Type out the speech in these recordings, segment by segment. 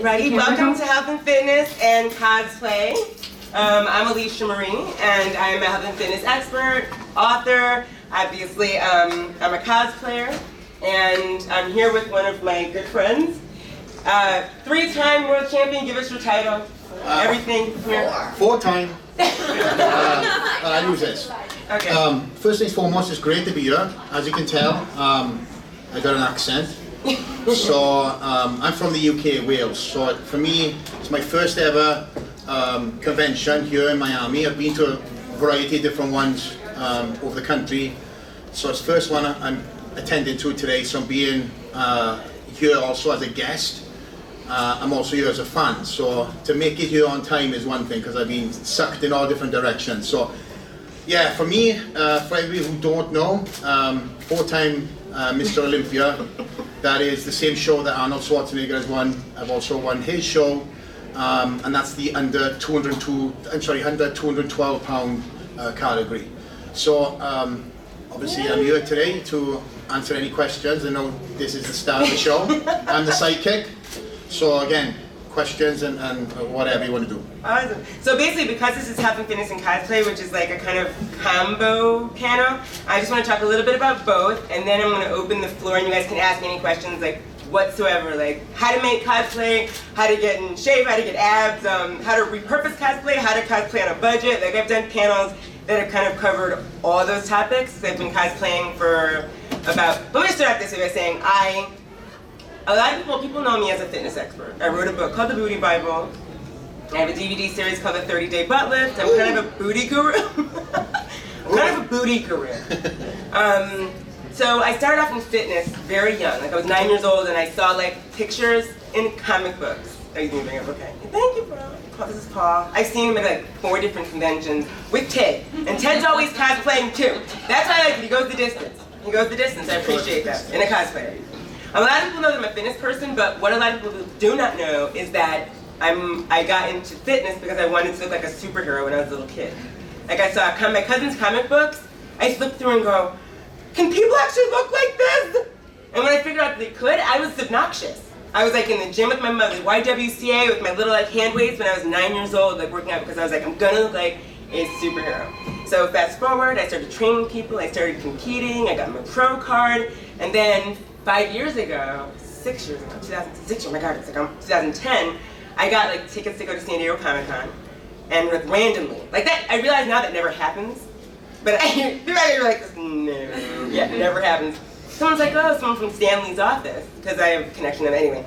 Alrighty, welcome to Health and Fitness and Cosplay. I'm Alicia Marie, and I'm a health and fitness expert, author. Obviously, I'm a cosplayer, and I'm here with one of my good friends. Three-time world champion, give us your title. Everything here. Four-time. I use this. Okay. First things foremost, it's great to be here. As you can tell, I got an accent. So I'm from the UK, Wales. So for me, it's my first ever convention here in Miami. I've been to a variety of different ones over the country. So it's the first one I'm attending to today. So I'm being here also as a guest. I'm also here as a fan. So to make it here on time is one thing, because I've been sucked in all different directions. So yeah, for me, for everybody who don't know, four-time Mr. Olympia. That is the same show that Arnold Schwarzenegger has won. I've also won his show, and that's the under 212 pound category. So obviously I'm here today to answer any questions. I know this is the start of the show. I'm the sidekick. So again, questions and whatever you want to do. Awesome. So basically, because this is health and fitness and cosplay, which is like a kind of combo panel, I just want to talk a little bit about both, and then I'm going to open the floor, and you guys can ask me any questions like whatsoever, like how to make cosplay, how to get in shape, how to get abs, how to repurpose cosplay, how to cosplay on a budget. Like I've done panels that have kind of covered all those topics. I've been cosplaying for about, let me start out this way by saying a lot of people know me as a fitness expert. I wrote a book called The Booty Bible. I have a DVD series called The 30-Day Butt Lift. I'm kind of a booty guru. So I started off in fitness very young. Like I was 9 years old and I saw like pictures in comic books. Oh, you can bring up, okay. Thank you, bro. This is Paul. I've seen him at like 4 different conventions with Ted. And Ted's always cosplaying too. That's why I like it. He goes the distance. He goes the distance. I appreciate that. In a cosplayer. A lot of people know that I'm a fitness person, but what a lot of people do not know is that I got into fitness because I wanted to look like a superhero when I was a little kid. Like I saw my cousin's comic books, I used to look through and go, can people actually look like this? And when I figured out that they could, I was obnoxious. I was like in the gym with my mother, YWCA with my little like hand weights when I was 9 years old, like working out because I was like, I'm gonna look like a superhero. So fast forward, I started training people, I started competing, I got my pro card, and then 6 years ago, 2006, oh my god, it's like 2010, I got like tickets to go to San Diego Comic-Con, and like randomly, like that, I realize now that never happens, but you're like, no, yeah, it never happens. Someone's like, oh, someone from Stanley's office, because I have a connection to them anyway,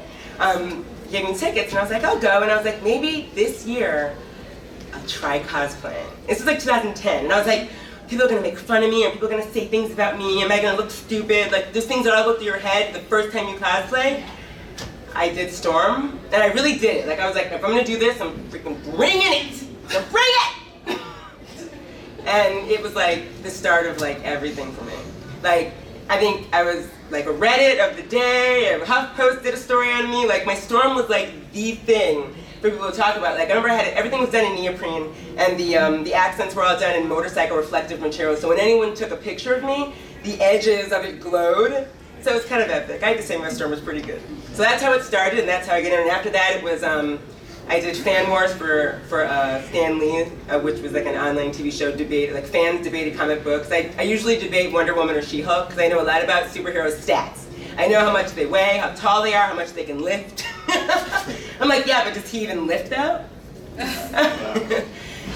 gave me tickets, and I was like, I'll go, and I was like, maybe this year, I'll try cosplaying. This was like 2010, and I was like, people are gonna make fun of me, or people are gonna say things about me, am I gonna look stupid? Like, there's things that all go through your head the first time you cosplay. I did Storm, and I really did it. Like, I was like, if I'm gonna do this, I'm freaking bringing it! So bring it! And it was like the start of like everything for me. Like, I think I was like a Reddit of the day, and HuffPost did a story on me. Like, my Storm was like the thing for people to talk about. Like I remember everything was done in neoprene, and the accents were all done in motorcycle reflective material. So when anyone took a picture of me, the edges of it glowed. So it's kind of epic. I have to say my Storm was pretty good. So that's how it started, and that's how I got in. And after that, it was I did Fan Wars for Stan Lee, which was like an online TV show debate. Like fans debated comic books. I usually debate Wonder Woman or She-Hulk because I know a lot about superheroes' stats. I know how much they weigh, how tall they are, how much they can lift. I'm like, yeah, but does he even lift out?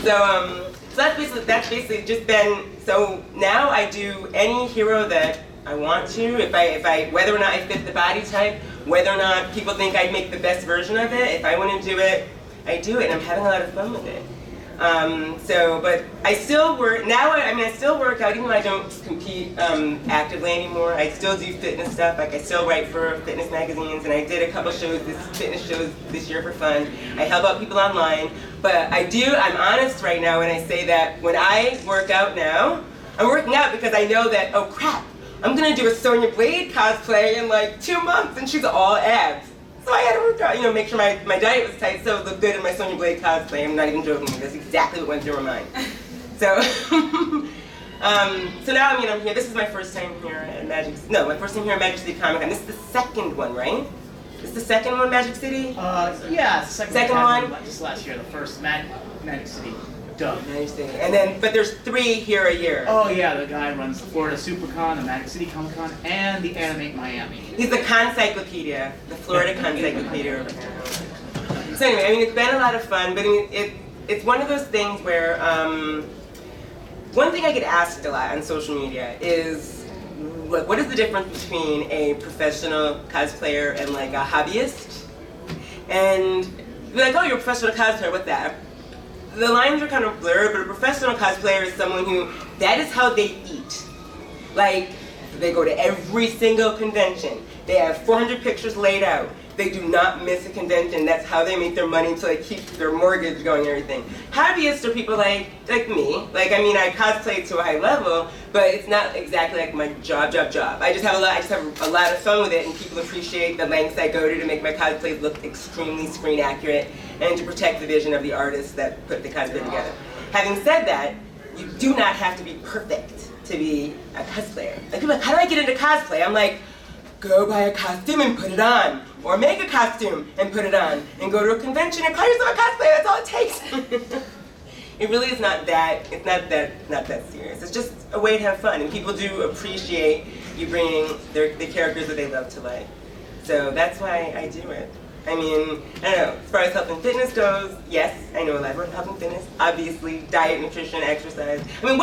So that's basically just been. So now I do any hero that I want to. If I whether or not I fit the body type, whether or not people think I'd make the best version of it. If I want to do it, I do it, and I'm having a lot of fun with it. But I still work now. I still work out even though I don't compete actively anymore. I still do fitness stuff. Like I still write for fitness magazines, and I did a couple fitness shows this year for fun. I help out people online, but I'm honest right now when I say that when I work out now, I'm working out because I know that, oh crap, I'm gonna do a Sonya Blade cosplay in like 2 months, and she's all abs. So I had to work out, make sure my diet was tight so it looked good in my Sonya Blade cosplay. I'm not even joking, that's exactly what went through my mind. So, so now I'm here. This is my first time here at my first time here at Magic City Comic Con. This is the second one, right? The the second one, Magic City? Yeah, it's the Second one? Just last year, the first Magic City. Duh. Magic City. And then, but there's 3 here a year. Oh yeah, the guy runs the Florida SuperCon, the Magic City Comic Con, and the Animate Miami. He's the concyclopedia, the Florida concyclopedia over here. So anyway, I mean, it's been a lot of fun, but I mean, it's one of those things where, one thing I get asked a lot on social media is, like, what is the difference between a professional cosplayer and like a hobbyist? And you're like, oh, you're a professional cosplayer, what's that? The lines are kind of blurred, but a professional cosplayer is someone who, that is how they eat. Like, they go to every single convention. They have 400 pictures laid out. They do not miss a convention. That's how they make their money to like keep their mortgage going and everything. Hobbyists are people like me. Like, I mean, I cosplay to a high level, but it's not exactly like my job. I just have a lot of fun with it, and people appreciate the lengths I go to make my cosplays look extremely screen accurate and to protect the vision of the artists that put the cosplay together. Having said that, you do not have to be perfect to be a cosplayer. Like, people are like, how do I get into cosplay? I'm like, go buy a costume and put it on. Or make a costume and put it on. And go to a convention and call yourself a cosplayer. That's all it takes. It really is not that serious. It's just a way to have fun. And people do appreciate you bringing the characters that they love to life. So that's why I do it. I mean, I don't know, as far as health and fitness goes, yes, I know a lot about health and fitness. Obviously, diet, nutrition, exercise. I mean,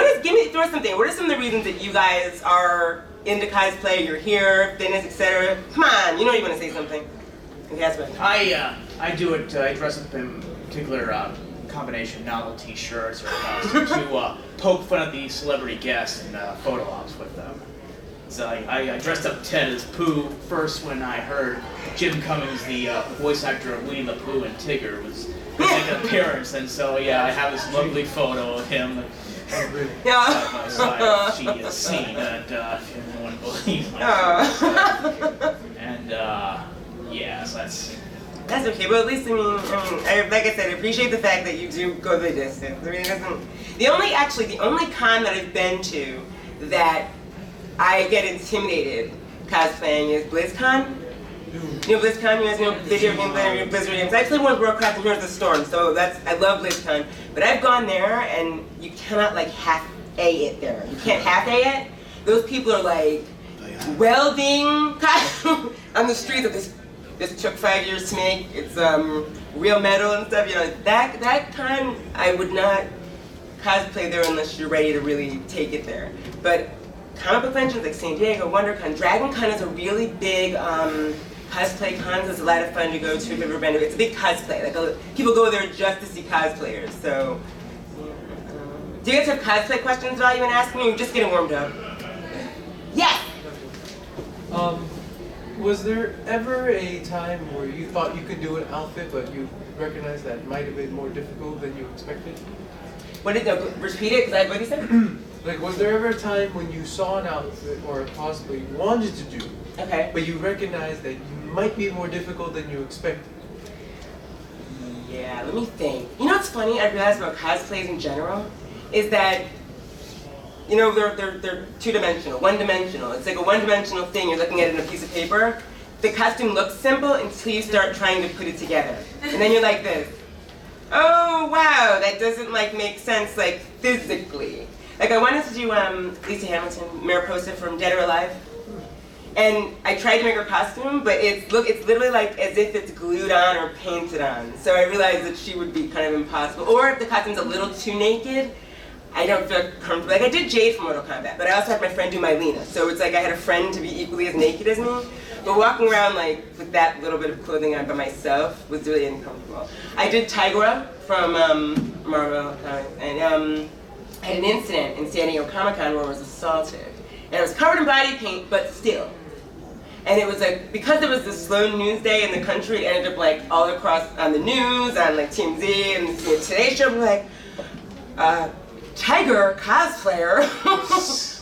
throw something. What are some of the reasons that you guys are into cosplay, you're here, fitness, etc.? Come on, you know you want to say something. Okay, that's what I do it, I dress up in particular combination novelty shirts or to poke fun at the celebrity guests and photo ops with them. So I dressed up Ted as Pooh first when I heard Jim Cummings, the voice actor of Winnie the Pooh and Tigger, was making an appearance, and so yeah, I have this lovely photo of him side by side. She is seen, and everyone believes my story. And yeah, so that's okay, but at least, I mean, like I said, I appreciate the fact that you do go the distance. I mean, it doesn't, the only con that I've been to that I get intimidated cosplaying is BlizzCon. You know BlizzCon, you guys know video games, Blizzard games. I played one with Warcraft and Heroes of the Storm, so I love BlizzCon. But I've gone there and you cannot like half-A it there. You can't half-A it. Those people are like welding on the streets of this took 5 years to make. It's real metal and stuff, you know. That con, I would not cosplay there unless you're ready to really take it there. But comic book conventions like San Diego, WonderCon, DragonCon is a really big cosplay con. It's a lot of fun to go to if you've ever been to it. It's a big cosplay. Like people go there just to see cosplayers. So, do you guys have cosplay questions at all you want to ask me? Or just getting warmed up? Yes. Was there ever a time where you thought you could do an outfit, but you recognized that it might have been more difficult than you expected? Repeat it, because what did you say? Like, was there ever a time when you saw an outfit or possibly you wanted to do, okay, but you recognized that you might be more difficult than you expected? Yeah, let me think. You know what's funny I realized about cosplays in general? Is that, you know, they're two-dimensional, one-dimensional. It's like a one-dimensional thing, you're looking at it in a piece of paper. The costume looks simple until you start trying to put it together. And then you're like this. Oh, wow, that doesn't like make sense like physically. Like I wanted to do Lisa Hamilton, Mariposa from Dead or Alive. And I tried to make her costume, but it's literally like as if it's glued on or painted on. So I realized that she would be kind of impossible. Or if the costume's a little too naked, I don't feel comfortable. Like I did Jade from Mortal Kombat, but I also had my friend do Mylena. So it's like I had a friend to be equally as naked as me. But walking around like with that little bit of clothing on by myself was really uncomfortable. I did Tigra from Marvel, and I had an incident in San Diego Comic-Con where I was assaulted. And I was covered in body paint, but still. And it was like, because it was the slow news day in the country, it ended up like all across on the news, on like TMZ and the Today Show, like, Tiger cosplayer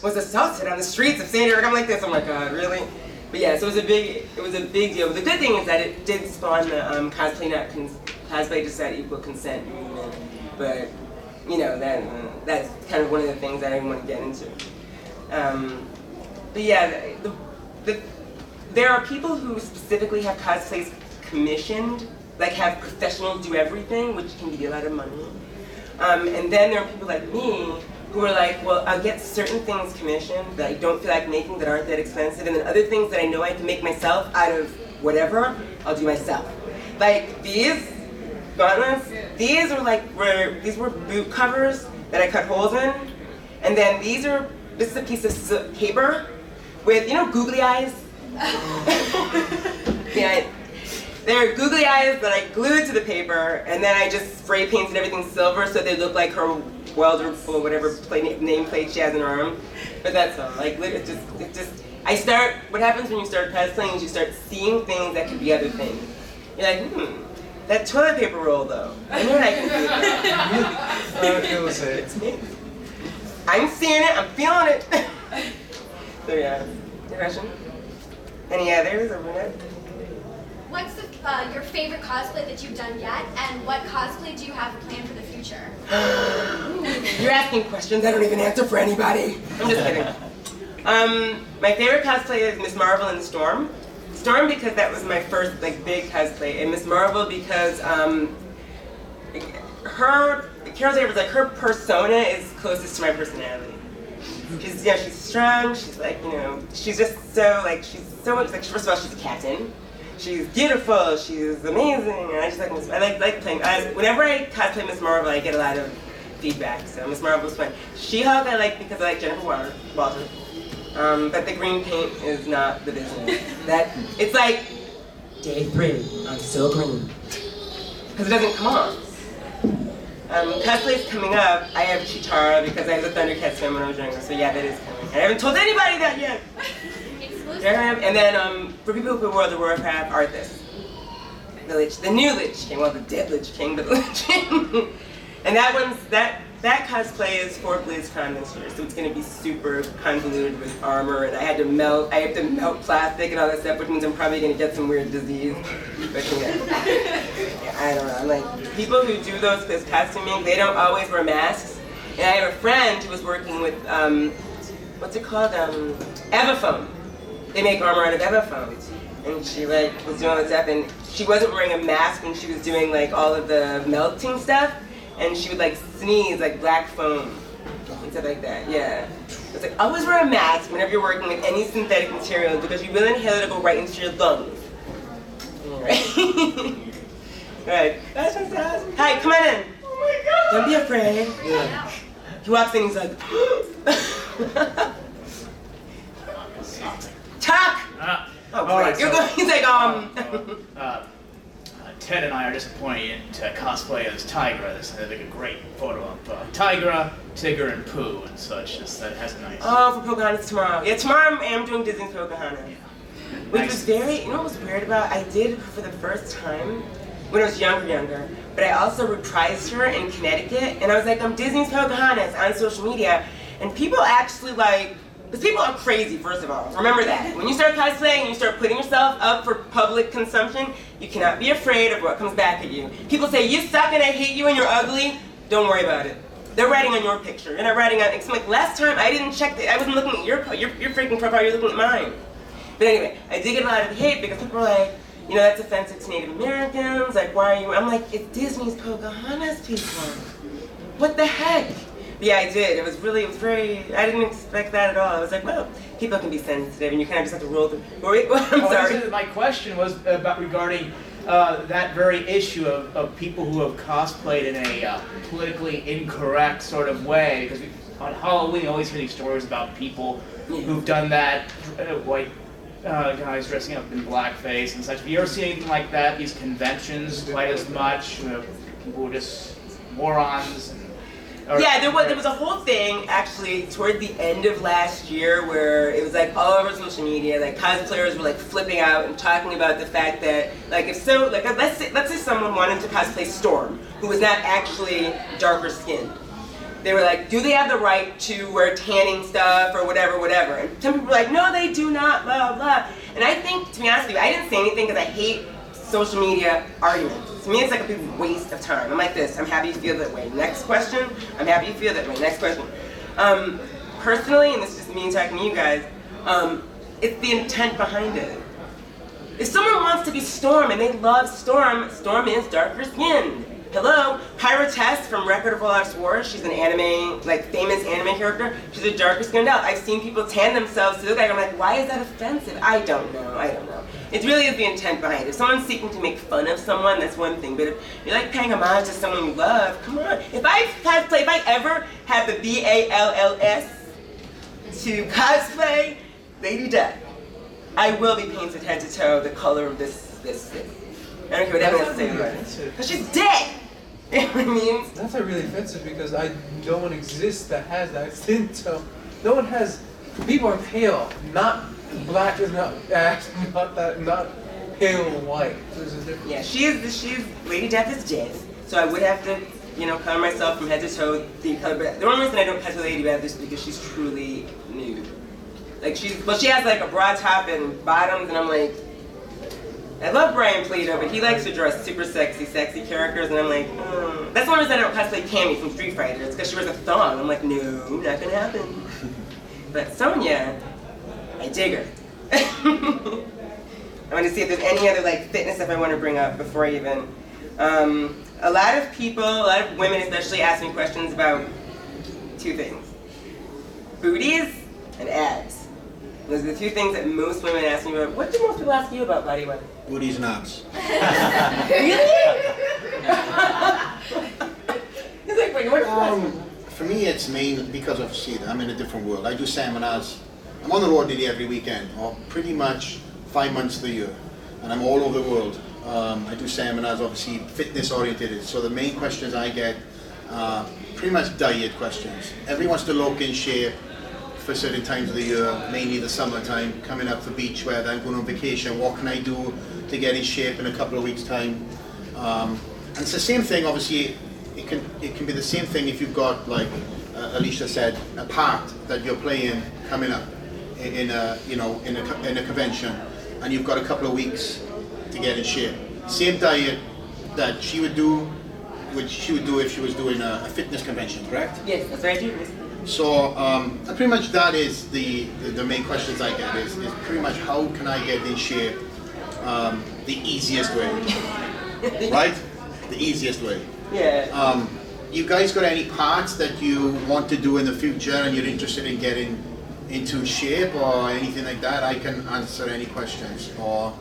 was assaulted on the streets of San Diego. I'm like this, oh my god, really? But yeah, so it was a big deal. But the good thing is that it did spawn the cosplay just at equal consent movement. But you know, that's kind of one of the things that I want to get into. But yeah, there are people who specifically have cosplays commissioned, like have professionals do everything, which can be a lot of money. And then there are people like me who are like, well, I'll get certain things commissioned that I don't feel like making that aren't that expensive, and then other things that I know I can make myself out of whatever, I'll do myself. Like these gauntlets, these were boot covers that I cut holes in, and then this is a piece of paper with, you know, googly eyes? Yeah, they're googly eyes that I glued to the paper, and then I just spray painted everything silver so they look like her welder or whatever nameplate she has in her arm. But that's all. Like, what happens when you start cosplaying is you start seeing things that could be other things. You're like, that toilet paper roll though. I know what I can do with that. I feel the same. It's me. I'm seeing it, I'm feeling it. So yeah, good question. Any others or what? What's your favorite cosplay that you've done yet, and what cosplay do you have planned for the future? You're asking questions I don't even answer for anybody. I'm just kidding. My favorite cosplay is Miss Marvel and Storm. Storm because that was my first big cosplay, and Miss Marvel because her persona is closest to my personality. She's strong. She's she's just so she's so much first of all she's a captain. She's beautiful. She's amazing, and I just like playing. Whenever I cosplay Miss Marvel, I get a lot of feedback. So Miss Marvel's fun. She-Hulk I like because I like Jennifer Walter. But the green paint is not the business. It's like day 3. I'm still green because it doesn't come on. Cosplay's coming up. I have Chitara because I was a Thundercats fan when I was younger. So yeah, that is coming. I haven't told anybody that yet. And then for people who play World of Warcraft, Arthas. The new Lich King, well the dead Lich King, but the Lich King. And that cosplay is for BlizzCon this year, so it's going to be super convoluted with armor, and I have to melt plastic and all that stuff, which means I'm probably going to get some weird disease. But yeah, I don't know. I'm like, people who do those costuming, they don't always wear masks. And I have a friend who was working with, what's it called? Evafoam. They make armor out of Evafoam. And she was doing all this stuff, and she wasn't wearing a mask when she was doing all of the melting stuff. And she would sneeze black foam and stuff like that. Yeah. It's always wear a mask whenever you're working with any synthetic material because you will inhale it, it'll go right into your lungs. Alright. Alright. Hi, come on in. Oh my god. Don't be afraid. Yeah. He walks in, he's like, talk! Oh, great. Right, so, he's like, Ted and I are disappointed to cosplay as Tigra. This is a great photo of Tigra, Tigger, and Pooh and such. That has a nice. Oh, for Pocahontas tomorrow. Yeah, tomorrow I am doing Disney's Pocahontas. Yeah. Which was very, you know what was weird about? I did for the first time when I was younger, but I also reprised her in Connecticut, and I was like, I'm Disney's Pocahontas on social media, and people actually because people are crazy, first of all. Remember that. When you start cosplaying and you start putting yourself up for public consumption, you cannot be afraid of what comes back at you. People say, you suck and I hate you and you're ugly. Don't worry about it. They're writing on your picture. You're not writing on, it's last time I didn't check I wasn't looking at your freaking profile, you're looking at mine. But anyway, I did get a lot of hate because people were like, that's offensive to Native Americans, why are you, I'm like, it's Disney's Pocahontas, people. What the heck? Yeah, I did. It was very, I didn't expect that at all. I was like, well, people can be sensitive and you kind of just have to roll through. I'm sorry. My question was regarding that very issue of people who have cosplayed in a politically incorrect sort of way. Because on Halloween, we always hear these stories about people who've done that, white guys dressing up in blackface and such. Have you ever seen anything like that, these conventions quite as much? People who are just morons? Yeah, there was a whole thing actually toward the end of last year where it was all over social media. Cosplayers were flipping out and talking about the fact that let's say someone wanted to cosplay Storm, who was not actually darker skinned. They were like, do they have the right to wear tanning stuff or whatever? And some people were like, no, they do not, blah blah. And I think, to be honest with you, I didn't say anything because I hate social media arguments. To me, it's a big waste of time. I'm like this. I'm happy you feel that way. Next question. I'm happy you feel that way. Next question. Personally, and this is just me talking to you guys, it's the intent behind it. If someone wants to be Storm and they love Storm, Storm is darker skinned. Hello, Pyrotess from Record of All Our Wars. She's an anime, like famous anime character. She's a darker skinned elf. I've seen people tan themselves to look like, I'm like, why is that offensive? I don't know. It really is the intent behind it. If someone's seeking to make fun of someone, that's one thing. But if you're like paying homage to someone you love, come on. If I ever had the BALLS to cosplay Lady Death, I will be painted head to toe the color of this thing. I don't care what anyone has to say about it. Because she's dead! You know what I mean? That's not really offensive because no one exists that has that tint. So no one has. People are pale, not black, not pale white. There's a difference. Yeah, she's Lady Death is dead. So I would have to, color myself from head to toe the color. But the only reason I don't cosplay Lady Death is because she's truly nude. Like she has like a broad top and bottoms, and I'm like, I love Brian Plato, but he likes to draw super sexy characters, and I'm like, That's the only reason I don't cosplay Cammy from Street Fighter. It's because she wears a thong. I'm like, no, not gonna happen. But Sonya, I dig her. I want to see if there's any other like fitness stuff I want to bring up before I even. A lot of women especially ask me questions about two things: booties and abs. Those are the two things that most women ask me about. What do most people ask you about, body weight? Booties and abs. Really? He's like, wait, what? For me, it's mainly because of, I'm in a different world. I do seminars. I'm on the road nearly every weekend, or pretty much 5 months of the year. And I'm all over the world. I do seminars, obviously fitness oriented. So the main questions I get are pretty much diet questions. Everyone wants to look in shape for certain times of the year, mainly the summertime, coming up for beach weather, I'm going on vacation. What can I do to get in shape in a couple of weeks' time? And it's the same thing, obviously. It can be the same thing if you've got, like Alicia said, a part that you're playing coming up in a convention, and you've got a couple of weeks to get in shape. Same diet that she would do, which she would do if she was doing a fitness convention, correct? Yes, that's what I do. So pretty much that is the main questions I get is pretty much how can I get in shape the easiest way, right? The easiest way. Yeah. You guys got any parts that you want to do in the future and you're interested in getting into shape or anything like that? I can answer any questions, or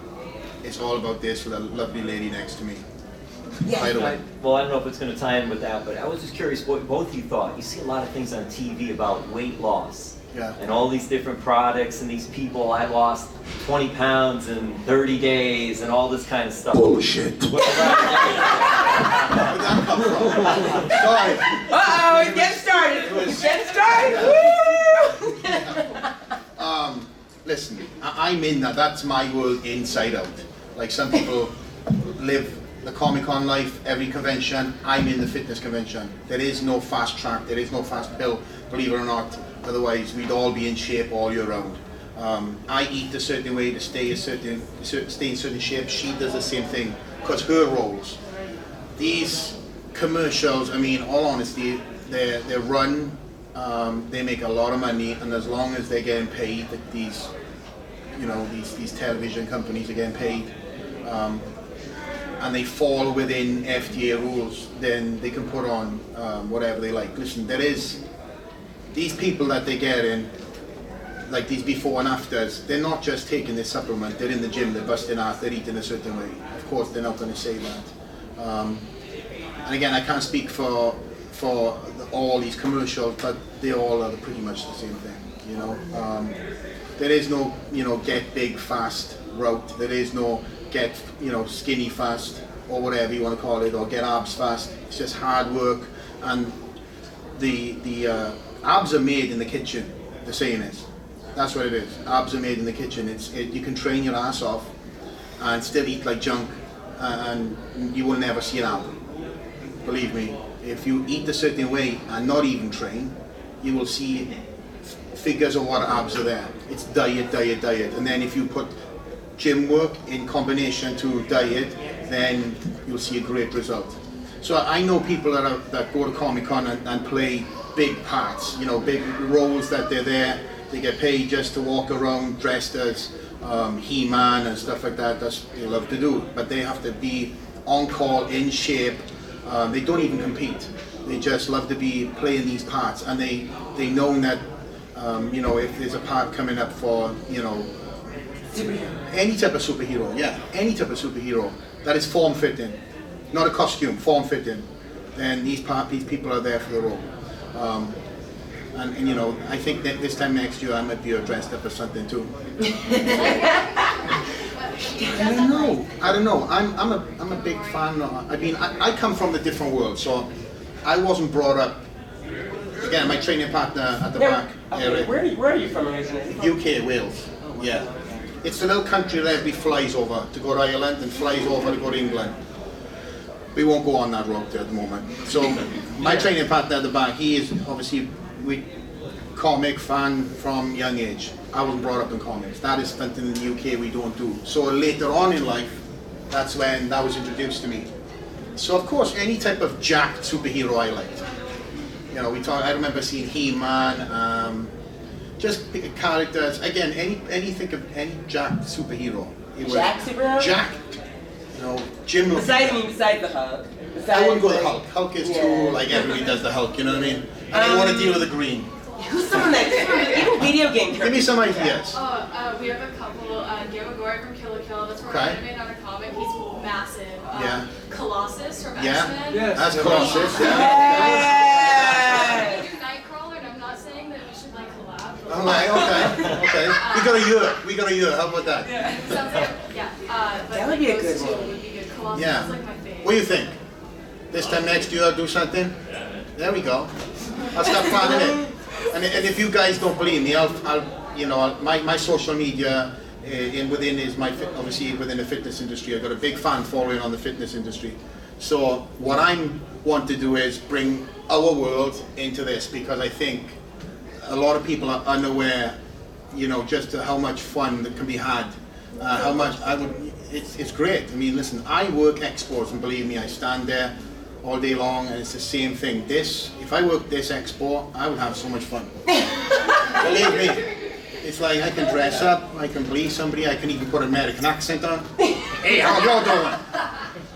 it's all about this with a lovely lady next to me. Yeah. By the way. Well, I don't know if it's going to tie in with that, but I was just curious what both of you thought. You see a lot of things on TV about weight loss. Yeah. And all these different products and these people, I lost 20 pounds in 30 days and all this kind of stuff. Bullshit. Where did that come from? Sorry. Uh-oh, it's getting started. It's getting started. Listen, I'm in that. That's my world inside out. Like some people live the Comic-Con life, every convention. I'm in the fitness convention. There is no fast track. There is no fast pill, believe it or not. Otherwise, we'd all be in shape all year round. I eat a certain way to stay in certain shape. She does the same thing because her roles. These commercials, I mean, all honesty, they're run. They make a lot of money, and as long as they're getting paid, that these television companies are getting paid, and they fall within FDA rules, then they can put on whatever they like. Listen, there is these people that they get in, like these before and afters. They're not just taking this supplement. They're in the gym. They're busting ass. They're eating a certain way. Of course, they're not going to say that. And again, I can't speak for all these commercials, but they all are pretty much the same thing. There is no get big fast route. There is no get skinny fast or whatever you want to call it, or get abs fast. It's just hard work, and the abs are made in the kitchen. The saying is, that's what it is. Abs are made in the kitchen. You can train your ass off and still eat like junk, and you will never see an ab. Believe me, if you eat a certain way and not even train, you will see figures of what abs are there. It's diet, diet, diet. And then if you put gym work in combination to diet, then you'll see a great result. So I know people that go to Comic-Con and play big parts, big roles that they're there. They get paid just to walk around dressed as He-Man and stuff like that. That's what they love to do, but they have to be on call, in shape. They don't even compete. They just love to be playing these parts, and they know that you know, if there's a part coming up for, you know, any type of superhero, any type of superhero that is form fitting, not a costume, form fitting, then these people are there for the role. And you know, I think that this time next year I might be dressed up as something too. I don't know. I'm a big fan. I mean, I come from a different world, so I wasn't brought up. Again, my training partner at the back. Okay, where are you from originally? UK, Wales. Yeah. It's the little country that everybody flies over to go to Ireland and flies over to go to England. We won't go on that road at the moment. So my training partner at the back, he is obviously comic fan from young age. I wasn't brought up in comics. That is something in the UK we don't do. So later on in life, that's when that was introduced to me. So of course, any type of jacked superhero I liked. You know, I remember seeing He-Man, just pick characters. Again, anything of any jacked superhero. Jacked superhero? Jacked. You know, Jim. Besides the Hulk. I wouldn't go the Hulk. Hulk is too, like, everybody does the Hulk, you know what I mean? And I want to deal with the green. Who's someone that, even video game characters? Give me some ideas. We have a couple. Guillermo from Kill la Kill. That's from Okay. anime, not a comic. He's massive. Yeah. Colossus from Yeah. X-Men. Yes. That's Colossus. Yeah. We do Nightcrawler, and I'm not saying that we should like collab. But All right, okay. We got a year. How about that? sounds like but That would be a those good two one. would be good. Colossus Yeah. is like my favorite. What do you think? This time next year I'll do something? There we go. I'll start planning it. And if you guys don't believe me, I'll my social media obviously within the fitness industry. I've got a big fan following on the fitness industry. So what I want to do is bring our world into this, because I think a lot of people are unaware, you know, just how much fun that can be had. How much it's great. I mean, listen, I work expos, and believe me, I stand there all day long, and it's the same thing. If I worked this expo, I would have so much fun. Believe me, it's like I can dress up, I can please somebody, I can even put an American accent on. Hey, how y'all doing?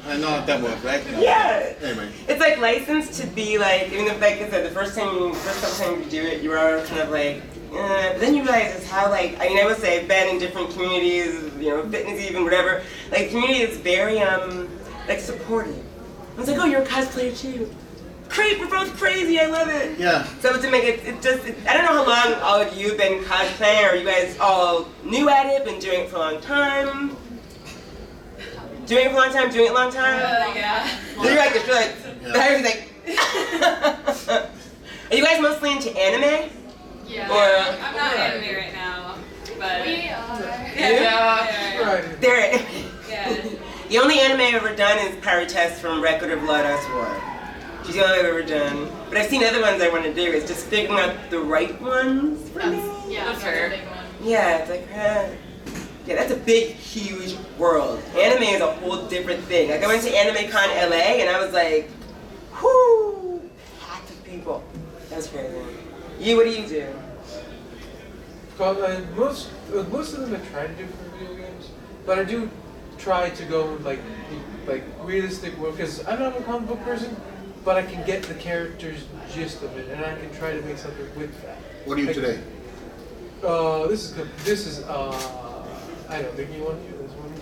I know that works, right? No. Yeah. Anyway. It's like licensed to be like, even if, like I said, the first couple time you do it, you are kind of like, but then you realize it's how, like, I mean, I would say I've been in different communities, you know, fitness even, whatever. Like, the community is very, like, supportive. I was like, oh, you're a cosplayer too. Great, we're both crazy, I love it. Yeah. So to make it I don't know how long all of you have been cosplaying, or you guys all new at it, been doing it for a long time? Doing it for a long time, doing it a long time? Yeah. You're like this, you're like, Are you guys mostly into anime? Yeah. Or- I'm not anime right now, but we are. Yeah. Right. There. Yeah. The only anime I've ever done is Paritest from Record of Blood Us War. She's the only I've ever done. But I've seen other ones I want to do. It's just figuring out the right ones for me. Yeah, that's a big one. Yeah, it's like, yeah, that's a big, huge world. Anime is a whole different thing. Like, I went to AnimeCon LA and I was like, whoo, packed of people. That was crazy. What do you do? Most of them I try to do for video games, but I do try to go like realistic work, because I'm not a comic book person, but I can get the character's gist of it, and I can try to make something with that. What are you today? This is I don't think you want to do this one.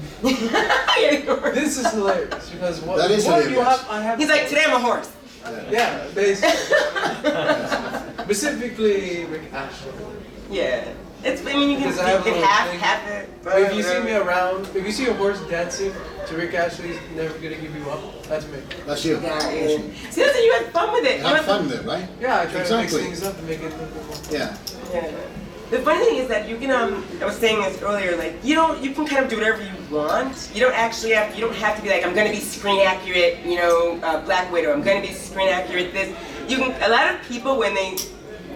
This is hilarious because That is hilarious. I have. He's like, today I'm a horse. Yeah, basically. Specifically Rick Ashley. Yeah. It's, I mean, you can, Because I have you a can little half thing. it. But If you see me around, if you see a horse dancing to Rick Ashley's Never Gonna Give You Up, that's me. That's you. Yeah, That's yeah. you. See, that's you had fun with it. You Have had fun there, right? Yeah, I try to mix Exactly. things up and make it a little bit more. Yeah. Yeah. The funny thing is that you can, I was saying this earlier, like, you can kind of do whatever you want. You don't actually have, you don't have to be like, I'm gonna be screen accurate, you know, Black Widow, I'm gonna be screen accurate this. You can, a lot of people when they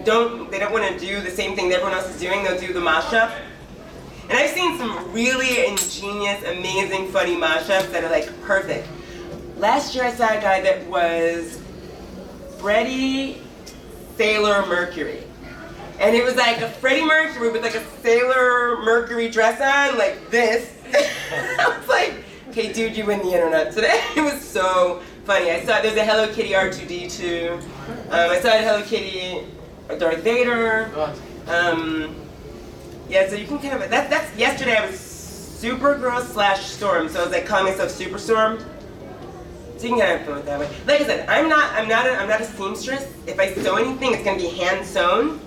don't want to do the same thing that everyone else is doing, they'll do the mashup. And I've seen some really ingenious, amazing, funny mashups that are like perfect. Last year I saw a guy that was Freddie Sailor Mercury. And it was like a Freddie Mercury with like a Sailor Mercury dress on, like this. I was like, okay, dude, you win the internet today. It was so funny. I saw there's a Hello Kitty R2D2. I saw a Hello Kitty Darth Vader. Yeah, so you can kind of that's yesterday. I was Supergirl / Storm, so I was like calling myself Superstorm. So you can kind of put it that way. Like I said, I'm not a seamstress. If I sew anything, it's gonna be hand sewn.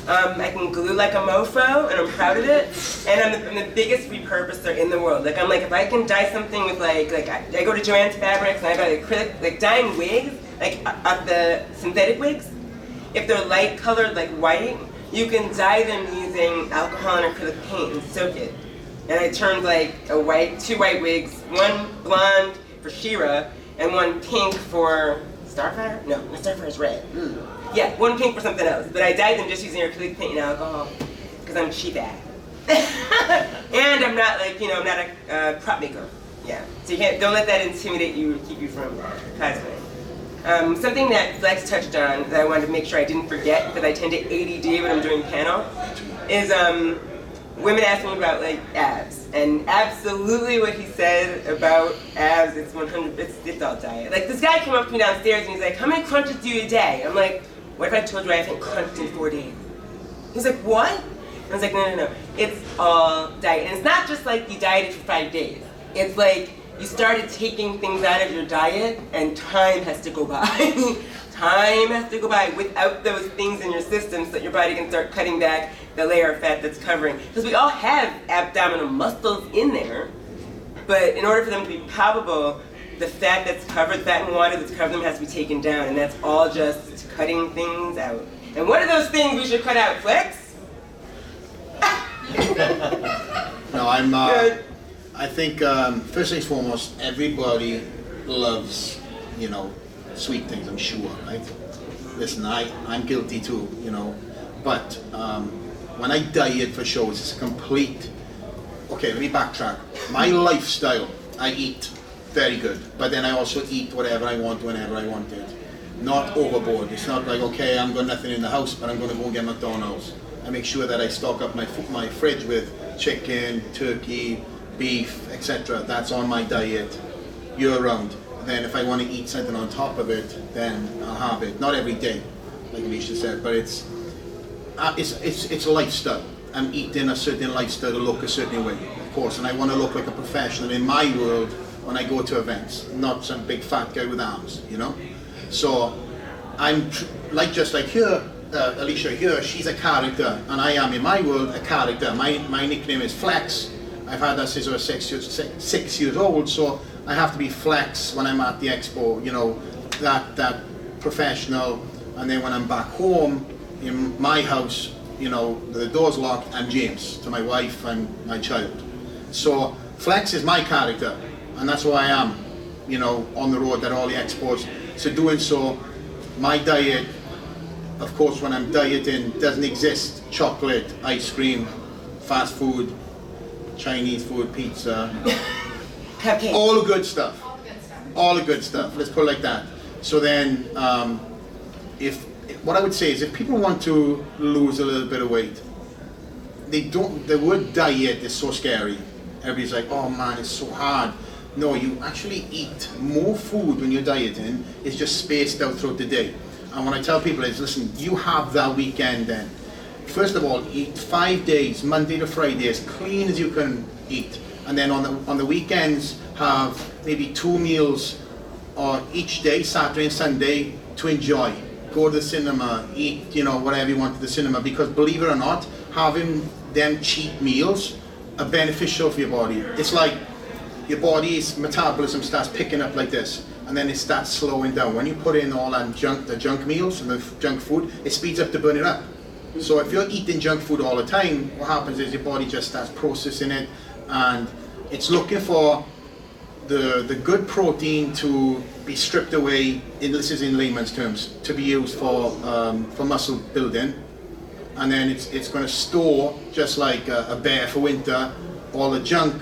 I can glue like a mofo, and I'm proud of it. And I'm the biggest repurposer in the world. Like I'm like, if I can dye something with like I go to Joann's Fabrics and I buy acrylic, like dyeing wigs, like the synthetic wigs. If they're light colored, like white, you can dye them using alcohol and acrylic paint and soak it. And I turned like two white wigs, one blonde for She-Ra, and one pink for Starfire? No, Starfire's red. Ooh. Yeah, one pink for something else. But I dyed them just using acrylic paint and alcohol, because I'm cheap ass. And I'm not like, I'm not a prop maker. Yeah, so don't let that intimidate you or keep you from cosplaying. Something that Flex touched on that I wanted to make sure I didn't forget, because I tend to ADD when I'm doing panel, is women ask me about like abs. And absolutely what he said about abs, it's 100, it's all diet. Like this guy came up to me downstairs and he's like, how many crunches do you a day? I'm like, what if I told you I haven't crunched in 4 days? He's like, what? And I was like, no. It's all diet. And it's not just like you dieted for 5 days. It's like you started taking things out of your diet and time has to go by. Time has to go by without those things in your system so that your body can start cutting back the layer of fat that's covering. Because we all have abdominal muscles in there, but in order for them to be palpable, the fat that's covered, fat and water that's covered them has to be taken down, and that's all just cutting things out. And what are those things we should cut out, Flex? No, I think, first and foremost, everybody loves, sweet things, I'm sure, right? Listen, I'm guilty too, but when I diet for shows, it's a complete, okay, let me backtrack. My lifestyle, I eat very good, but then I also eat whatever I want, whenever I want it. Not overboard. It's not like, okay, I'm got nothing in the house, but I'm going to go and get McDonald's. I make sure that I stock up my fridge with chicken, turkey, beef, etc. That's on my diet year-round. Then if I want to eat something on top of it, then I'll have it. Not every day, like Alicia said, but it's a lifestyle. I'm eating a certain lifestyle to look a certain way, of course, and I want to look like a professional in my world when I go to events, not some big fat guy with arms, So I'm just like here, Alicia here, she's a character, and I am in my world a character. My nickname is Flex. I've had that since I was 6 years old, so I have to be Flex when I'm at the expo, that professional. And then when I'm back home in my house, the door's locked, I'm James to my wife and my child. So Flex is my character, and that's who I am, on the road at all the expos. So doing so, my diet, of course, when I'm dieting, doesn't exist. Chocolate, ice cream, fast food, Chinese food, pizza, Cupcakes. all the good stuff. All the good stuff. Let's put it like that. So then, what I would say is, if people want to lose a little bit of weight, the word diet is so scary. Everybody's like, oh man, it's so hard. No, you actually eat more food when you're dieting. It's just spaced out throughout the day. And what I tell people is, listen, you have that weekend then. First of all, eat 5 days, Monday to Friday, as clean as you can eat. And then on the weekends, have maybe 2 meals each day, Saturday and Sunday, to enjoy. Go to the cinema, eat, whatever you want at the cinema. Because believe it or not, having them cheap meals are beneficial for your body. It's like your body's metabolism starts picking up like this, and then it starts slowing down. When you put in all that the junk meals and the junk food, it speeds up to burn it up. So if you're eating junk food all the time, what happens is your body just starts processing it, and it's looking for the good protein to be stripped away, this is in layman's terms, to be used for muscle building. And then it's going to store, just like a bear for winter, all the junk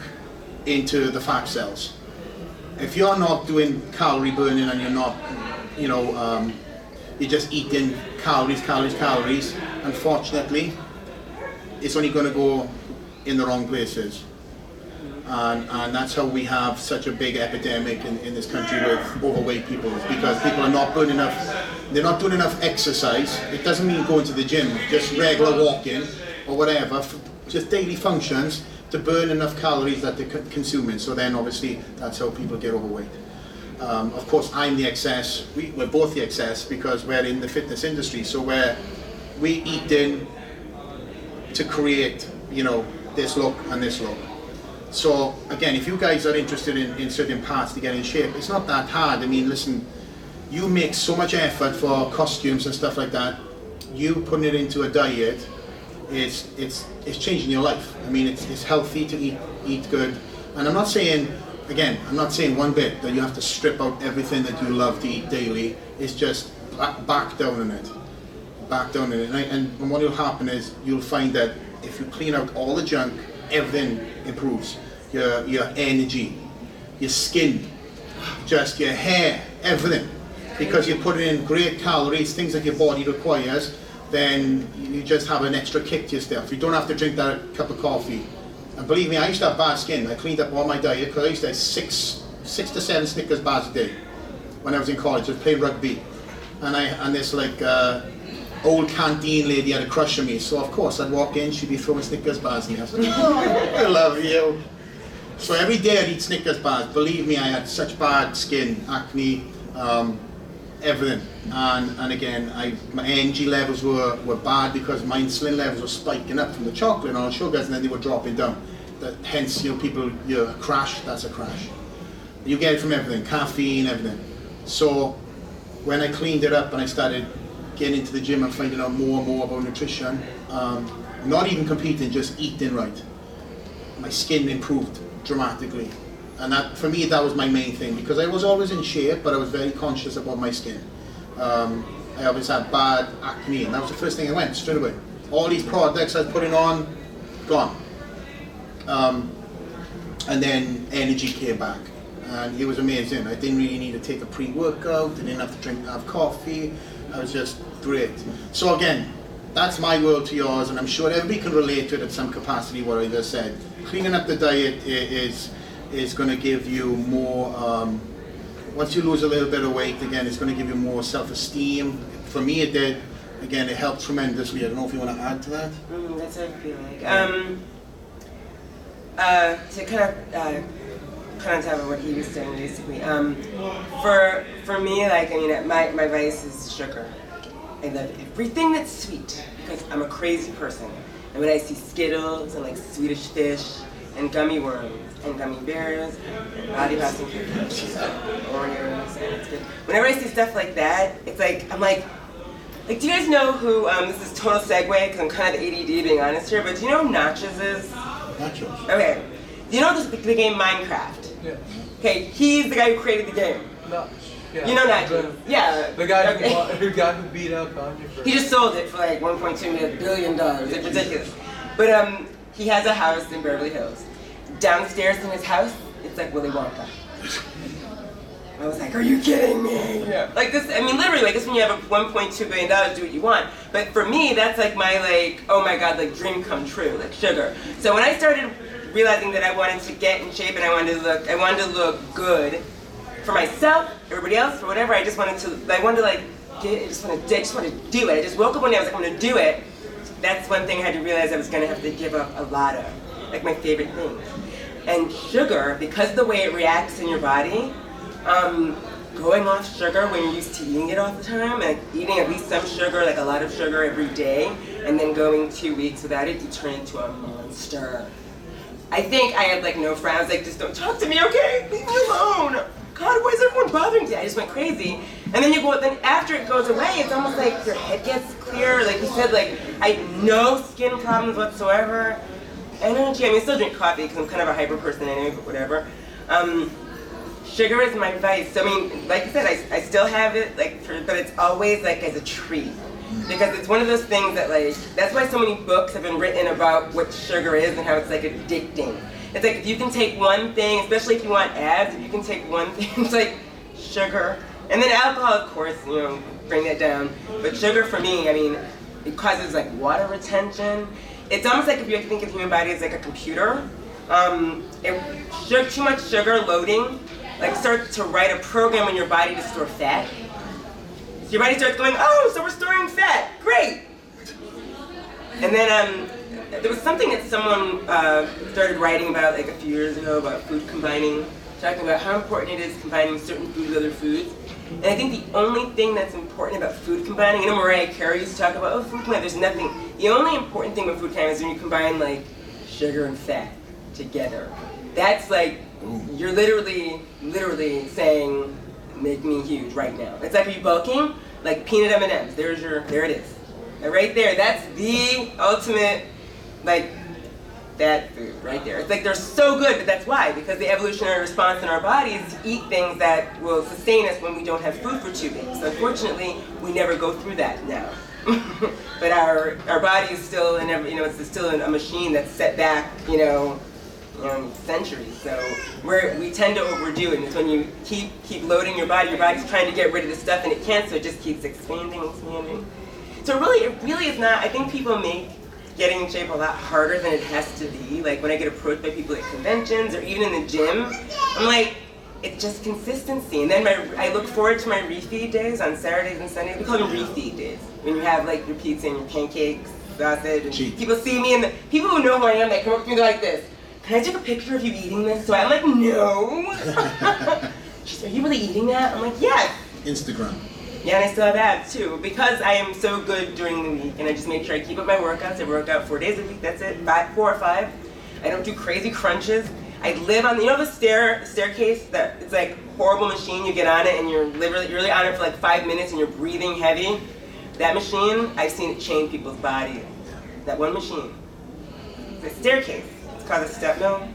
into the fat cells. If you're not doing calorie burning and you're not, you're just eating calories, unfortunately, it's only going to go in the wrong places. And that's how we have such a big epidemic in this country with overweight people, is because people are not doing enough, they're not doing enough exercise. It doesn't mean going to the gym, just regular walking or whatever, just daily functions to burn enough calories that they're consuming. So then obviously that's how people get overweight. Of course I'm the excess, we're both the excess because we're in the fitness industry, so we eat in to create, you know, this look and this look. So again, if you guys are interested in certain parts to get in shape, it's not that hard. I mean, listen, you make so much effort for costumes and stuff like that. You putting it into a diet, it's changing your life. I mean, it's healthy to eat good. And I'm not saying, again, I'm not saying one bit that you have to strip out everything that you love to eat daily. It's just back down on it. Back down on it. And what will happen is you'll find that if you clean out all the junk, everything improves. Your energy, your skin, just your hair, everything. Because you're putting in great calories, things that your body requires, then you just have an extra kick to your stuff. You don't have to drink that cup of coffee. And believe me, I used to have bad skin. I cleaned up all my diet because I used to have six to seven Snickers bars a day when I was in college. I was playing rugby. And this like old canteen lady had a crush on me, so of course I'd walk in, she'd be throwing Snickers bars in me. I was like, oh, I love you. So every day I'd eat Snickers bars. Believe me, I had such bad skin, acne, everything. And again, my energy levels were bad because my insulin levels were spiking up from the chocolate and all the sugars, and then they were dropping down. Hence, you know, people, you crash, that's a crash. You get it from everything, caffeine, everything. So when I cleaned it up and I started getting into the gym and finding out more and more about nutrition, not even competing, just eating right, my skin improved dramatically. And that, for me, that was my main thing, because I was always in shape, but I was very conscious about my skin. I always had bad acne, and that was the first thing I went straight away. All these products I was putting on, gone. And then energy came back, and it was amazing. I didn't really need to take a pre-workout, I didn't have to have coffee. I was just great. So again, that's my world to yours, and I'm sure everybody can relate to it at some capacity, what I just said. Cleaning up the diet is going to give you more, once you lose a little bit of weight, again, it's going to give you more self-esteem. For me it did. Again, it helped tremendously. I don't know if you want to add to that? That's what I feel like. To kind of top of what he was saying, basically. For me, like, I mean, my vice is sugar. I love everything that's sweet because I'm a crazy person. And when I see Skittles and like Swedish Fish and gummy worms and gummy bears and body pass and Oreos, and it's good. Whenever I see stuff like that, it's like, I'm like, do you guys know who, this is total segue because I'm kind of ADD being honest here, but do you know who Nachos is? Nachos. Okay. Do you know the game Minecraft? Yeah. Okay, he's the guy who created the game. No. Yeah. You know Nachos? Yeah. The guy okay. who beat up Kanye for. He just sold it for like $1.2 billion. It's ridiculous. But he has a house in Beverly Hills. Downstairs in his house, it's like Willy Wonka. I was like, are you kidding me? Yeah. Like this, I mean, literally, like this when you have a $1.2 billion, do what you want. But for me, that's like my like, oh my God, like dream come true, like sugar. So when I started realizing that I wanted to get in shape and I wanted to look good for myself, everybody else, for whatever, I just wanted to like I just want to do it. I just woke up one day, I was like, I'm gonna do it. That's one thing I had to realize I was gonna have to give up a lot of, like my favorite things. And sugar, because of the way it reacts in your body, going off sugar when you're used to eating it all the time, like eating at least some sugar, like a lot of sugar every day, and then going 2 weeks without it, you turn into a monster. I think I had like no friends, like just don't talk to me, okay? Leave me alone. God, why is everyone bothering me? I just went crazy. And then then after it goes away, it's almost like your head gets clear. Like you said, like I had no skin problems whatsoever. Energy, I mean I still drink coffee because I'm kind of a hyper person anyway, but whatever. Sugar is my vice. So I mean, like you said, I still have it, like, but it's always like as a treat. Because it's one of those things that like, that's why so many books have been written about what sugar is and how it's like addicting. It's like if you can take one thing, especially if you want abs, if you can take one thing, it's like sugar. And then alcohol, of course, you know, bring that down. But sugar for me, I mean, it causes like water retention. It's almost like if you think of the human body as like a computer. Too much sugar loading like starts to write a program in your body to store fat. So your body starts going, oh, so we're storing fat, great. And then there was something that someone started writing about like a few years ago about food combining, talking about how important it is combining certain food with other foods. And I think the only thing that's important about food combining, Mariah Carey used to talk about, oh, food combining, there's nothing. The only important thing with food combining is when you combine like sugar and fat together. That's like, you're literally saying, make me huge right now. It's like, are you bulking? Like peanut M&Ms, there it is. And right there, that's the ultimate, like, that food right there. It's like they're so good, but that's why, because the evolutionary response in our bodies is to eat things that will sustain us when we don't have food for 2 weeks. Unfortunately, we never go through that now. But our body is still, it's still a machine that's set back, centuries. So we tend to overdo it. And it's when you keep loading your body's trying to get rid of the stuff and it can't, so it just keeps expanding. So it really is not, I think people make getting in shape a lot harder than it has to be. Like when I get approached by people at conventions or even in the gym, I'm like, it's just consistency. And then I look forward to my refeed days on Saturdays and Sundays. We call them refeed days. When you have like your pizza and your pancakes, sausage, and people see me, and people who know who I am, they come up to me, they're like this, can I take a picture of you eating this? So I'm like, no. She's like, are you really eating that? I'm like, yes. Instagram. Yeah, and I still have abs too, because I am so good during the week, and I just make sure I keep up my workouts. I work out 4 days a week, that's it, 4 or 5. I don't do crazy crunches. I live on, the staircase, that it's like horrible machine, you get on it and you're really on it for like 5 minutes and you're breathing heavy. That machine, I've seen it change people's bodies. That one machine. It's a staircase. It's called a step mill.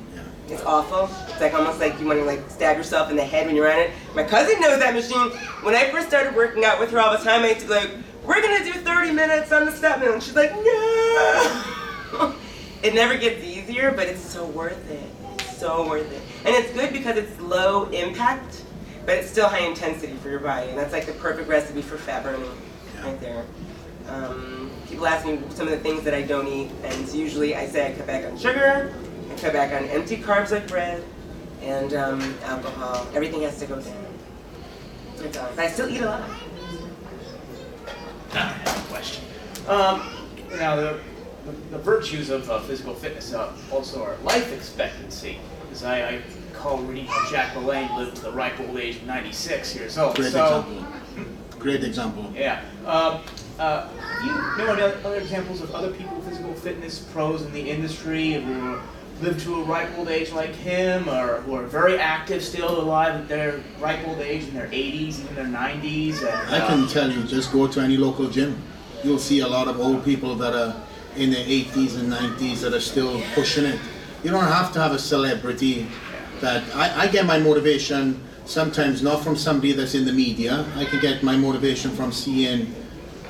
It's awful. It's like almost like you want to like stab yourself in the head when you're on it. My cousin knows that machine. When I first started working out with her all the time, I used to be like, we're gonna do 30 minutes on the step mill. And she's like, no. It never gets easier, but it's so worth it. It's so worth it. And it's good because it's low impact, but it's still high intensity for your body. And that's like the perfect recipe for fat burning right there. People ask me some of the things that I don't eat, and usually I say I cut back on sugar, I cut back on empty carbs like bread, and alcohol. Everything has to go down. But I still eat a lot. I have a question. Now, the virtues of physical fitness also are life expectancy. Because I recall reading how Jack LaLanne lived to the ripe old age of 96 years old. Great example. Yeah. Do you know any other examples of other people with physical fitness pros in the industry who live to a ripe old age like him, or who are very active, still alive at their ripe old age in their 80s, even their 90s? And, I can tell you, just go to any local gym. You'll see a lot of old people that are in their 80s and 90s that are still pushing it. You don't have to have a celebrity. That I get my motivation sometimes not from somebody that's in the media. I can get my motivation from seeing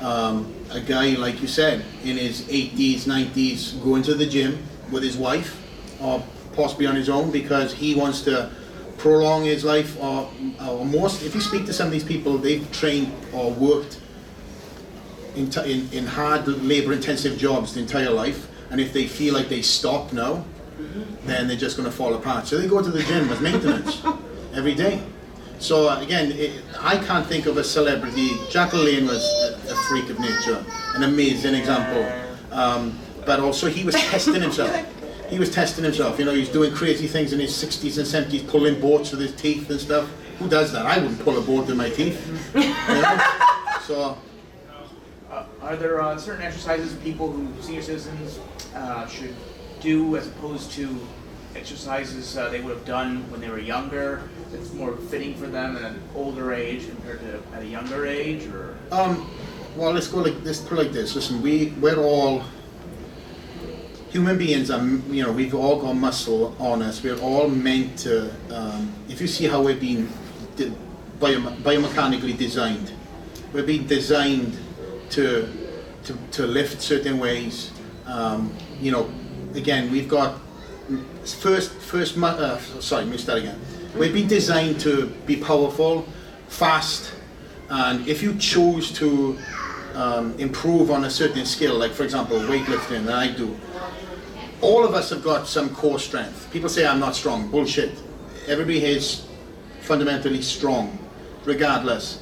a guy, like you said, in his 80s, 90s, going to the gym with his wife, or possibly on his own, because he wants to prolong his life, or most, if you speak to some of these people, they've trained or worked in hard labor-intensive jobs the entire life, and if they feel like they stop now, then they're just going to fall apart. So they go to the gym as maintenance every day. So again, I can't think of a celebrity. Jack LaLanne was a freak of nature, an amazing example. But also he was testing himself. He was testing himself. You know, he's doing crazy things in his 60s and 70s, pulling boats with his teeth and stuff. Who does that? I wouldn't pull a boat with my teeth. You know? So. Are there certain exercises people who senior citizens should do as opposed to exercises they would have done when they were younger, that's more fitting for them at an older age compared to at a younger age? Or well, let's put it like this. Listen, we're all human beings. We've all got muscle on us. We're all meant to. If you see how we're being biomechanically designed, we're being designed to lift certain ways. Again, we've got let me start again. We've been designed to be powerful, fast, and if you choose to improve on a certain skill, like for example weightlifting that I do, all of us have got some core strength. People say I'm not strong. Bullshit. Everybody is fundamentally strong, regardless.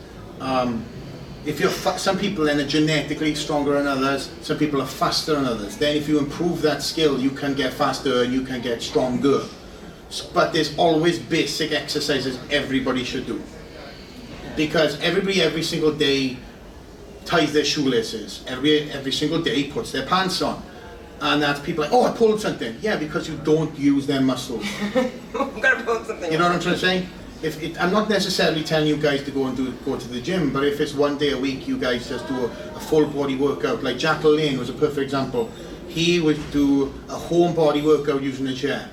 If you're some people then are genetically stronger than others, some people are faster than others. Then if you improve that skill, you can get faster and you can get stronger. But there's always basic exercises everybody should do. Because everybody every single day ties their shoelaces. Every single day puts their pants on. And that's people like, oh, I pulled something. Yeah, because you don't use their muscles. I'm gonna pull something. You know what I'm trying to say? I'm not necessarily telling you guys to go to the gym, but if it's one day a week, you guys just do a full body workout. Like Jack Lane was a perfect example. He would do a home body workout using a chair.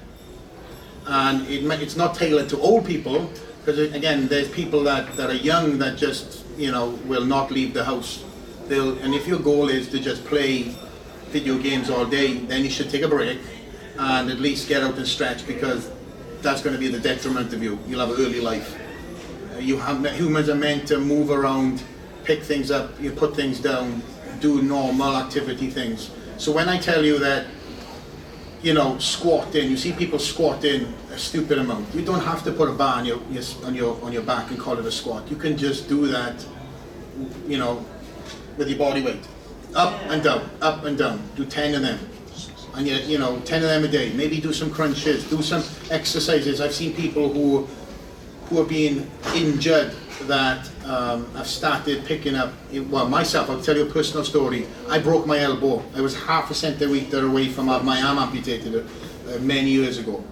And it's not tailored to old people, because again, there's people that are young that just, you know, will not leave the house. And if your goal is to just play video games all day, then you should take a break and at least get out and stretch, because that's going to be the detriment of you. You'll have an early life. Humans are meant to move around, pick things up, you put things down, do normal activity things. So when I tell you that, you know, squatting, you see people squatting a stupid amount. You don't have to put a bar on your back and call it a squat. You can just do that, you know, with your body weight. Up and down, up and down. Do 10 of them. And you know, 10 of them a day. Maybe do some crunches, do some exercises. I've seen people who are being injured that have started picking up, well, myself, I'll tell you a personal story. I broke my elbow. I was half a centimeter away from having my arm amputated many years ago.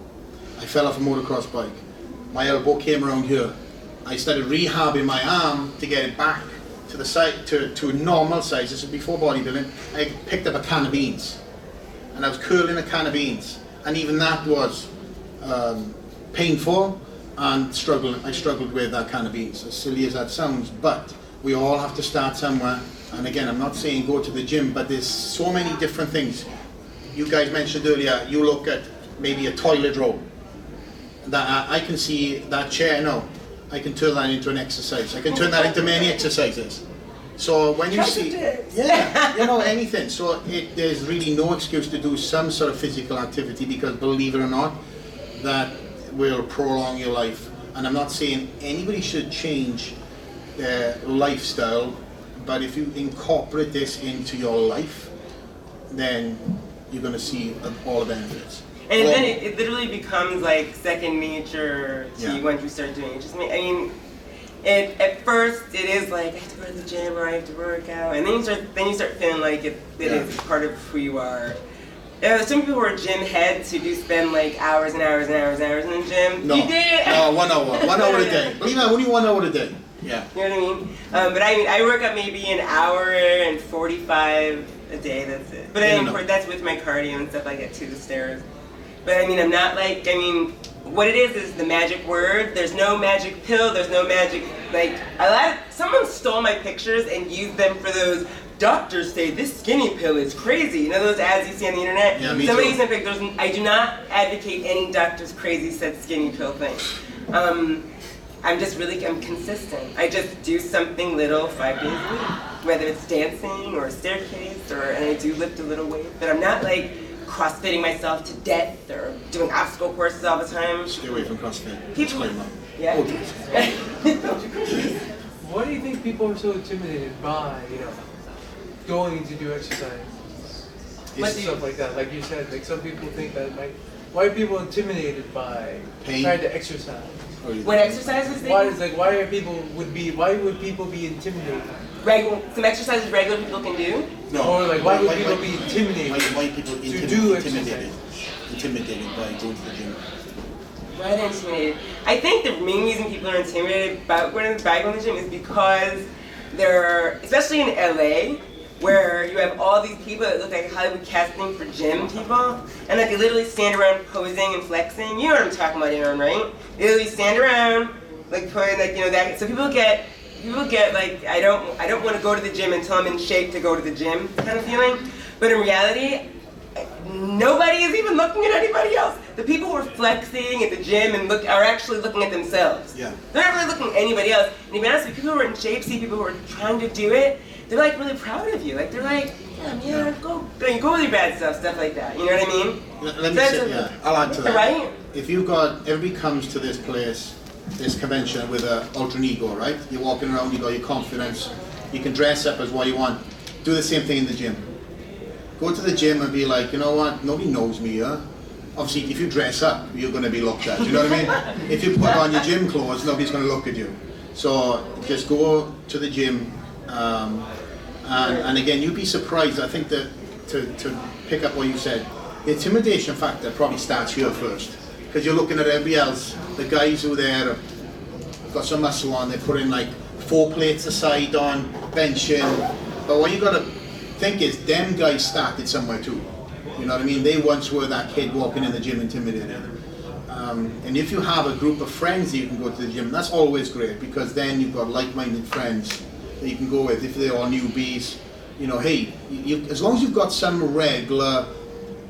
I fell off a motocross bike. My elbow came around here. I started rehabbing my arm to get it back to the side, to a normal size. This is before bodybuilding. I picked up a can of beans. And I was curling a can of beans, and even that was painful and I struggled with that can of beans, as silly as that sounds, but we all have to start somewhere. And again, I'm not saying go to the gym, but there's so many different things. You guys mentioned earlier, you look at maybe a toilet roll. That I can see that chair now, I can turn that into an exercise. I can turn that into many exercises. So when you see, yeah, you know, anything. So there's really no excuse to do some sort of physical activity, because believe it or not, that will prolong your life. And I'm not saying anybody should change their lifestyle, but if you incorporate this into your life, then you're going to see all the benefits. And then it literally becomes like second nature to you once you start doing it. I mean, at first it is like, I have to go to the gym or I have to work out, and then you start feeling like it is part of who you are. Some people who are gym heads who do spend like hours and hours and hours and hours in the gym. No, you did? No, 1 hour, 1 hour a day. Believe me, only 1 hour a day. Yeah. You know what I mean? But I mean, I work out maybe an hour and 45 a day. That's it. But that's with my cardio and stuff. I get to the stairs. But I mean, I'm not like, I mean, what it is the magic word. There's no magic pill, there's no magic, like, someone stole my pictures and used them for those, doctors say this skinny pill is crazy. You know those ads you see on the internet? Yeah, me Somebody too. used my pictures, I do not advocate any doctor's crazy said skinny pill thing. I'm consistent. I just do something little 5 days a week. Whether it's dancing or a staircase, and I do lift a little weight, but I'm not like, crossfitting myself to death or doing obstacle courses all the time. Stay away from CrossFit. People, yeah. Why do you think people are so intimidated by, you know, going to do exercise? Stuff like that. Like you said, like some people think that, like, why are people intimidated by trying to exercise? What exercises they do? Why would people be intimidated? Some exercises regular people can do? No. Or like, why would people be intimidated why people to do exercise? Intimidated by going to the gym? Why are they intimidated? I think the main reason people are intimidated about going to the gym is because especially in LA, where you have all these people that look like Hollywood casting for gym people, and like they literally stand around posing and flexing. You know what I'm talking about, Aaron, right? They literally stand around, like putting, like, you know, that. So people get like, I don't want to go to the gym until I'm in shape to go to the gym kind of feeling. But in reality, nobody is even looking at anybody else. The people who are flexing at the gym and are actually looking at themselves. Yeah. They're not really looking at anybody else. And to be honest with you, people who are in shape, see people who are trying to do it, they're like really proud of you. Like they're like, yeah, go with your bad stuff like that. You know what I mean? Let me say, yeah, I'll add to that. Right? If you've got, everybody comes to this place, this convention with an alter ego, right? You're walking around, you got your confidence, you can dress up as what you want. Do the same thing in the gym. Go to the gym and be like, you know what, nobody knows me here. Obviously, if you dress up, you're going to be looked at, you know what I mean? If you put on your gym clothes, nobody's going to look at you. So just go to the gym, and again, you'd be surprised. I think that to pick up what you said, the intimidation factor probably starts here first, because you're looking at everybody else. The guys who are there have got some muscle on. They're putting like 4 plates aside on benching. But what you got to think is, them guys started somewhere too. You know what I mean? They once were that kid walking in the gym intimidated. And if you have a group of friends that you can go to the gym, that's always great, because then you've got like-minded friends that you can go with. If they're all newbies, you know, hey, as long as you've got some regular,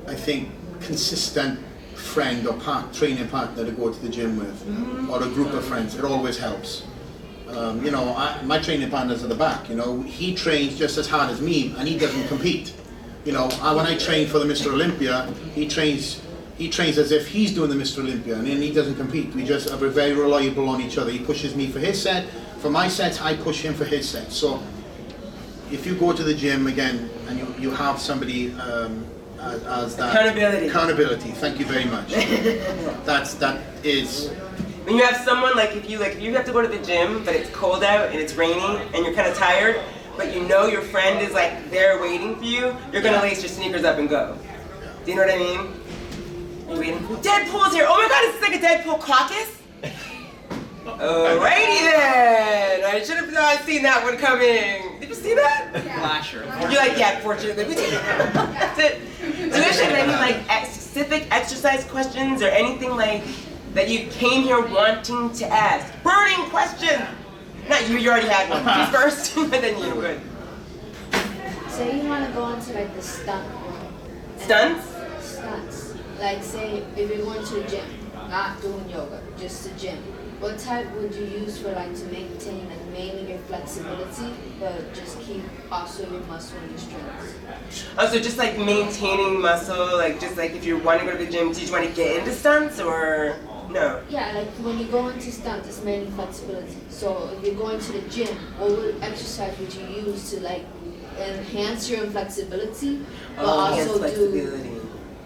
I think, consistent friend or training partner to go to the gym with, or a group of friends, it always helps. You know, my training partner's at the back. You know, he trains just as hard as me, and he doesn't compete. You know, when I train for the Mr. Olympia, he trains as if he's doing the Mr. Olympia, and he doesn't compete. We just are very reliable on each other. He pushes me for his set. For my sets, I push him for his set. So if you go to the gym again and you have somebody as that accountability. Thank you very much. that is. When you have someone if you have to go to the gym, but it's cold out and it's raining and you're kind of tired, but you know your friend is like there waiting for you, you're gonna lace your sneakers up and go. Do you know what I mean? Are you waiting? Deadpool's here! Oh my god, it's like a Deadpool caucus? Alrighty then! I should have not seen that one coming. Did you see that? Flasher. You're like, yeah, fortunately. That's it. Do you guys have any specific exercise questions or anything that you came here wanting to ask? Burning question! Not you, you already had one. You first, but then you. Good. Say you want to go into the stunt world. Stunts? Stunts. Like say if you're going to the gym, not doing yoga, just the gym. What type would you use for to maintain mainly your flexibility, but just keep also your muscle and your strength? Oh, so just maintaining muscle, if you want to go to the gym, do you want to get into stunts or no? Yeah, when you go into stunts, it's mainly flexibility. So if you're going to the gym, what exercise would you use to enhance your flexibility, but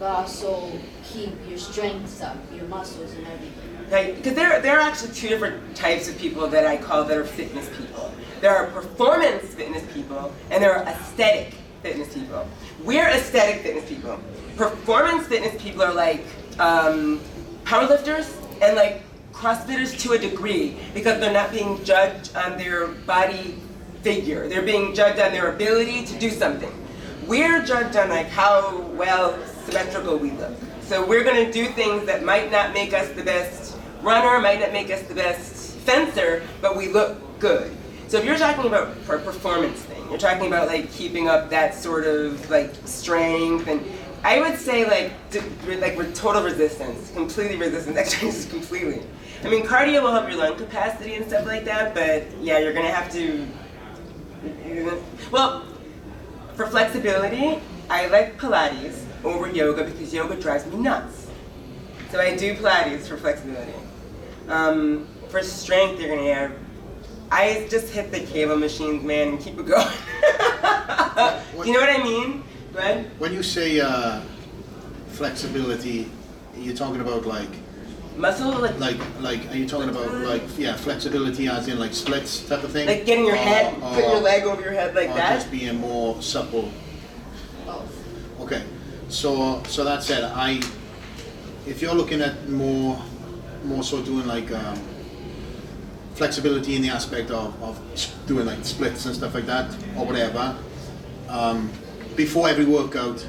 also keep your strength up, your muscles and everything? Right, because there are actually 2 different types of people that I call that are fitness people. There are performance fitness people, and there are aesthetic fitness people. We're aesthetic fitness people. Performance fitness people are powerlifters and CrossFitters to a degree, because they're not being judged on their body figure. They're being judged on their ability to do something. We're judged on how well symmetrical we look. So we're going to do things that might not make us the best runner, might not make us the best fencer, but we look good. So if you're talking about for a performance thing, you're talking about keeping up that sort of strength, and I would say with total resistance, completely resistance exercises completely. I mean, cardio will help your lung capacity and stuff like that, but yeah, you're gonna have to. Well, for flexibility, I like Pilates over yoga because yoga drives me nuts. So I do Pilates for flexibility. For strength, you're gonna have. I just hit the cable machines, man, and keep it going. Do you know what I mean? Go ahead. When you say flexibility, you're talking about muscle, are you talking about flexibility as in splits type of thing? Like getting your head, putting your leg over your head like or that? Just being more supple. Oh. Okay, so that said, if you're looking at more so doing flexibility in the aspect of doing splits and stuff like that or whatever, before every workout,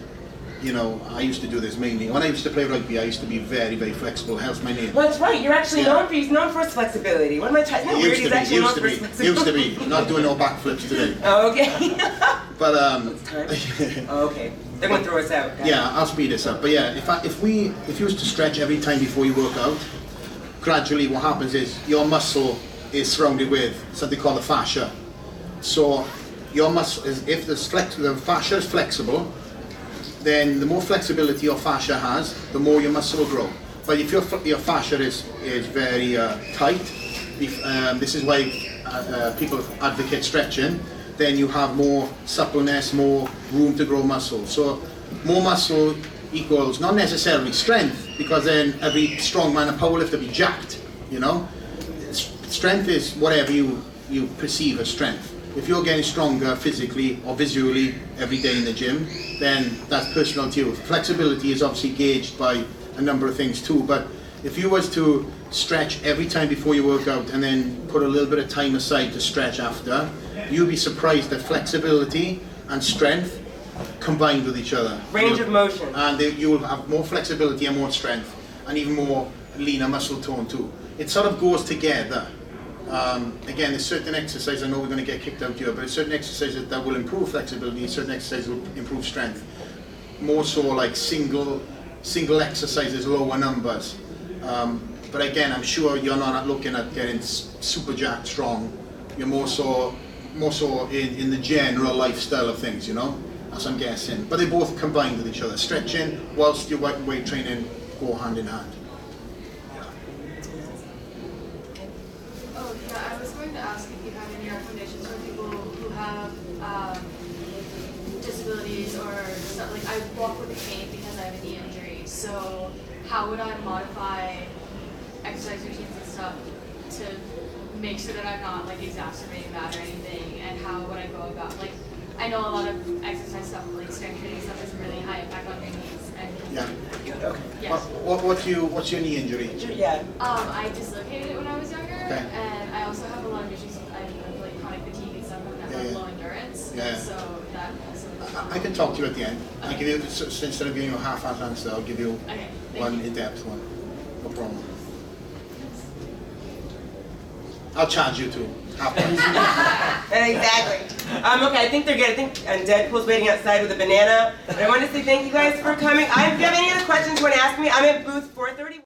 I used to do this mainly. When I used to play rugby, I used to be very, very flexible. Helps my name. Well, that's right. You're actually known for his flexibility. What am I trying to Used to be. Not doing no backflips today. Oh, okay. But It's time. Oh, okay. They're gonna throw us out. Okay? Yeah, I'll speed this up. But yeah, if you was to stretch every time before you work out, gradually what happens is your muscle is surrounded with something called the fascia. So your muscle is, if the fascia is flexible, then the more flexibility your fascia has, the more your muscle will grow. But if your fascia is very tight, this is why people advocate stretching, then you have more suppleness, more room to grow muscle. So more muscle equals not necessarily strength, because then every strongman and powerlifter will be jacked, you know? Strength is whatever you perceive as strength. If you're getting stronger physically or visually every day in the gym, then that's personal to you. Flexibility is obviously gauged by a number of things too, but if you was to stretch every time before you work out and then put a little bit of time aside to stretch after, you'll be surprised that flexibility and strength combined with each other. Range of motion. And you will have more flexibility and more strength, and even more leaner muscle tone too. It sort of goes together. Again, there's certain exercises, I know we're going to get kicked out here, but there's certain exercises that will improve flexibility, certain exercises will improve strength. More so like single exercises, lower numbers. But again, I'm sure you're not looking at getting super jacked strong. You're more so in the general lifestyle of things, you know? As I'm guessing. But they both combine with each other. Stretching whilst your weight training go hand in hand. Oh, yeah, I was going to ask if you have any recommendations for people who have disabilities or stuff. Like, I walk with a cane because I have a knee injury. So, how would I modify exercise routines and stuff to make sure that I'm not like exacerbating that or anything? And how would I go about, like, I know a lot of exercise stuff, like strength training stuff, is really high impact on your knees. And Yeah. Okay. yes. What's your knee injury? Yeah. I dislocated it when I was younger, Okay. and I also have a lot of issues. I have like chronic fatigue and stuff, and I have low endurance. Yeah. So that also. I can talk to you at the end. I'll give you, instead of giving you a half-assed answer, I'll give you Okay. one in-depth one. No problem. I'll charge you too. Half price. Exactly. Okay, I think they're good. I think Deadpool's waiting outside with a banana. But I want to say thank you guys for coming. If you have any other questions you want to ask me, I'm at booth 430.